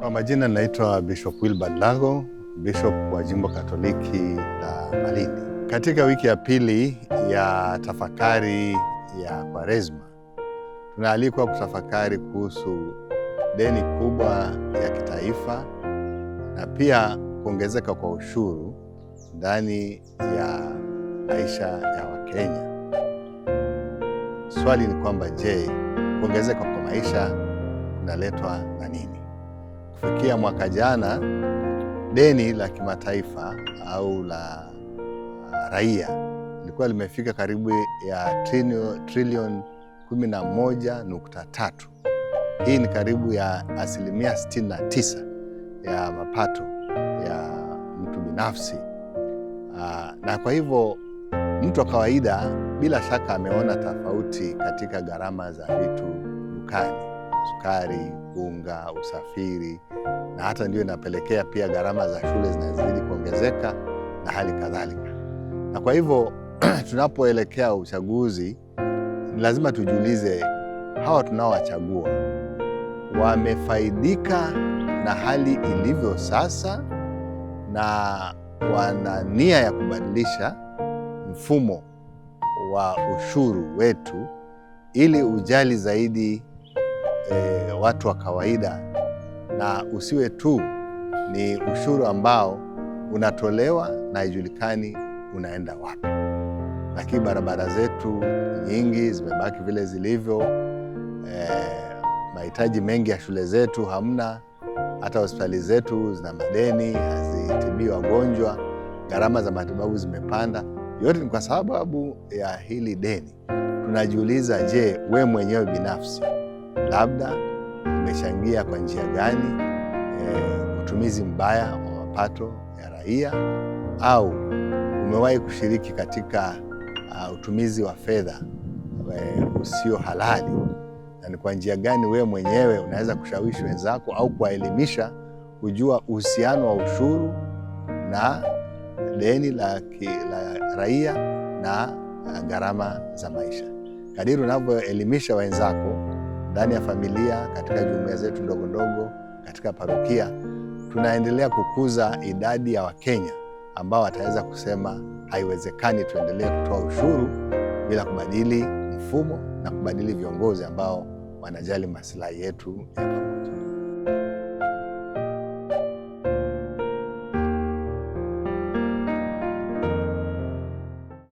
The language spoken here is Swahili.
Kwa majina naitwa Bishop Wilbard Lago, Bishop wa Jimbo Katoliki la Malindi. Katika wiki ya pili ya tafakari ya Kwaresma, tunaalikwa kutafakari kuhusu deni kubwa ya kitaifa na pia kuongezeka kwa ushuru ndani ya maisha ya Wakenya. Swali ni kwamba je, kuongezeka kwa maisha kunaletwa na nini? Kufikia mwaka jana, deni la kimataifa au la raia lilikuwa limefika karibu ya trilioni 11.3. Hii ni karibu ya 69% ya mapato ya mtu binafsi. Na kwa hivyo mtu wa kawaida bila shaka ameona tofauti katika gharama za vitu dukani, sukari, unga, usafiri, na hata ndio inapelekea pia gharama za shule zinazidi kuongezeka na hali kadhalika. Na kwa hivyo tunapoelekea uchaguzi, ni lazima tujiulize, hawa tunaowachagua wamefaidika na hali ilivyo sasa na wana nia ya kubadilisha mfumo wa ushuru wetu ili ujali zaidi watu wa kawaida na usiwe tu ni ushuru ambao unatolewa na haijulikani unaenda wapi. Lakini barabara zetu nyingi zimebaki vile zilivyo, mahitaji mengi ya shule zetu hamna, hata hospitali zetu zina madeni, hazitibii wagonjwa, gharama za matibabu zimepanda. Yote ni kwa sababu ya hili deni. Tunajiuliza, je, we mwenyewe binafsi labda umechangia kwa njia gani utumizi mbaya wa mapato ya raia, au umewahi kushiriki katika utumizi wa fedha usio halali, na ni kwa njia gani wewe mwenyewe unaweza kushawishi wenzako au kuwaelimisha kujua uhusiano wa ushuru na deni la raia na gharama za maisha. Kadiri unavyoelimisha wenzako ndani ya familia, katika jumuiya zetu ndogo ndogo, katika parokia, tunaendelea kukuza idadi ya Wakenya ambao wataweza kusema haiwezekani tuendelee kutoa ushuru bila kubadili mfumo na kubadili viongozi ambao wanajali maslahi yetu ya pamoja.